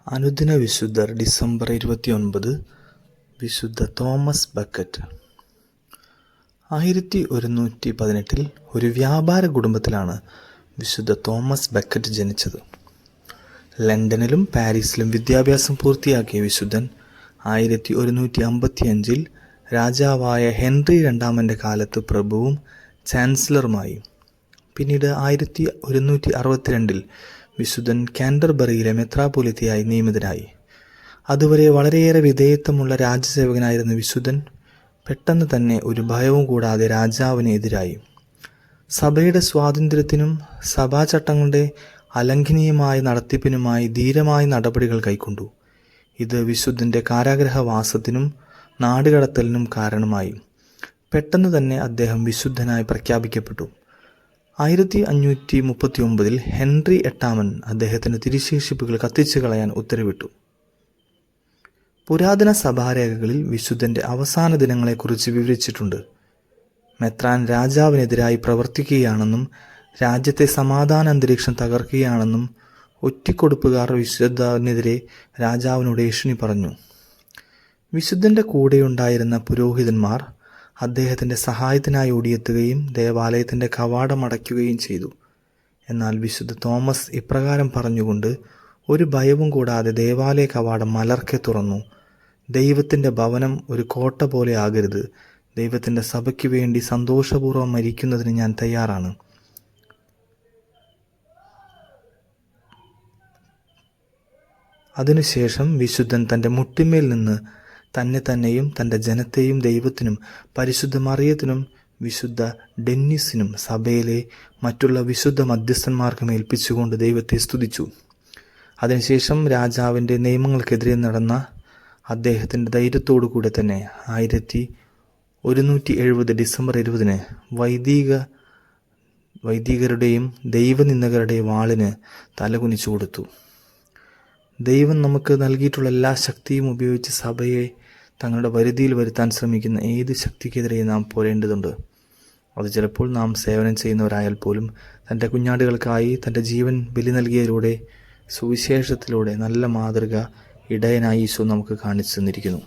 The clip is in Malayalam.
അനുദിന വിശുദ്ധർ ഡിസംബർ 29. വിശുദ്ധ തോമസ് ബക്കറ്റ്. 1118 ഒരു വ്യാപാര കുടുംബത്തിലാണ് വിശുദ്ധ തോമസ് ബക്കറ്റ് ജനിച്ചത്. ലണ്ടനിലും പാരീസിലും വിദ്യാഭ്യാസം പൂർത്തിയാക്കിയ വിശുദ്ധൻ 1155 രാജാവായ ഹെൻറി രണ്ടാമൻ്റെ കാലത്ത് പ്രഭുവും ചാൻസലറുമായി. പിന്നീട് 1162 വിശുദ്ധൻ കാൻറ്റർബറിയിലെ മെത്രാപ്പൊലീത്തയായി നിയമിതനായി. അതുവരെ വളരെയേറെ വിധേയത്വമുള്ള രാജസേവകനായിരുന്ന വിശുദ്ധൻ പെട്ടെന്ന് തന്നെ ഒരു ഭയവും കൂടാതെ രാജാവിന് എതിരായി. സഭയുടെ സ്വാതന്ത്ര്യത്തിനും സഭാചട്ടങ്ങളുടെ അലംഘനീയമായ നടത്തിപ്പിനുമായി ധീരമായ നടപടികൾ കൈക്കൊണ്ടു. ഇത് വിശുദ്ധൻ്റെ കാരാഗ്രഹവാസത്തിനും നാടുകടത്തലിനും കാരണമായി. പെട്ടെന്ന് തന്നെ അദ്ദേഹം വിശുദ്ധനായി പ്രഖ്യാപിക്കപ്പെട്ടു. 1539 ഹെൻറി എട്ടാമൻ അദ്ദേഹത്തിൻ്റെ തിരുശേഷിപ്പുകൾ കത്തിച്ചു കളയാൻ ഉത്തരവിട്ടു. പുരാതന സഭാരേഖകളിൽ വിശുദ്ധൻ്റെ അവസാന ദിനങ്ങളെക്കുറിച്ച് വിവരിച്ചിട്ടുണ്ട്. മെത്രാൻ രാജാവിനെതിരായി പ്രവർത്തിക്കുകയാണെന്നും രാജ്യത്തെ സമാധാന അന്തരീക്ഷം തകർക്കുകയാണെന്നും ഒറ്റിക്കൊടുപ്പുകാർ വിശുദ്ധനെതിരെ രാജാവിനോട് ഏഷണി പറഞ്ഞു. വിശുദ്ധൻ്റെ കൂടെയുണ്ടായിരുന്ന പുരോഹിതന്മാർ അദ്ദേഹത്തിൻ്റെ സഹായത്തിനായി ഓടിയെത്തുകയും ദേവാലയത്തിൻ്റെ കവാടം അടയ്ക്കുകയും ചെയ്തു. എന്നാൽ വിശുദ്ധ തോമസ് ഇപ്രകാരം പറഞ്ഞുകൊണ്ട് ഒരു ഭയവും കൂടാതെ ദേവാലയ കവാടം മലർക്കെ തുറന്നു. ദൈവത്തിൻ്റെ ഭവനം ഒരു കോട്ട പോലെ ആകരുത്. ദൈവത്തിൻ്റെ സഭയ്ക്ക് വേണ്ടി സന്തോഷപൂർവ്വം മരിക്കുന്നതിന് ഞാൻ തയ്യാറാണ്. അതിനുശേഷം വിശുദ്ധൻ തൻ്റെ മുട്ടിന്മേൽ നിന്ന് തന്നെയും തൻ്റെ ജനത്തെയും ദൈവത്തിനും പരിശുദ്ധ മറിയത്തിനും വിശുദ്ധ ഡെന്നിസിനും സഭയിലെ മറ്റുള്ള വിശുദ്ധ മധ്യസ്ഥന്മാർക്കും ഏൽപ്പിച്ചുകൊണ്ട് ദൈവത്തെ സ്തുതിച്ചു. അതിനുശേഷം രാജാവിൻ്റെ നിയമങ്ങൾക്കെതിരെ നടന്ന അദ്ദേഹത്തിൻ്റെ ധൈര്യത്തോടു കൂടെ തന്നെ 1170 ഡിസംബർ 20 വൈദികരുടെയും ദൈവനിന്ദകരുടെയും വാളിന് തലകുനിച്ചു കൊടുത്തു. ദൈവം നമുക്ക് നൽകിയിട്ടുള്ള എല്ലാ ശക്തിയും ഉപയോഗിച്ച് സഭയെ തങ്ങളുടെ വരുതിയിൽ വരുത്താൻ ശ്രമിക്കുന്ന ഏത് ശക്തിക്കെതിരെ നാം പോരേണ്ടതുണ്ട്. അത് ചിലപ്പോൾ നാം സേവനം ചെയ്യുന്നവരായാൽ പോലും തൻ്റെ കുഞ്ഞാടുകൾക്കായി തൻ്റെ ജീവൻ ബലി നൽകിയതിലൂടെ സുവിശേഷത്തിലൂടെ നല്ല മാതൃക ഇടയനായി ഈശോ നമുക്ക് കാണിച്ചു തന്നിരിക്കുന്നു.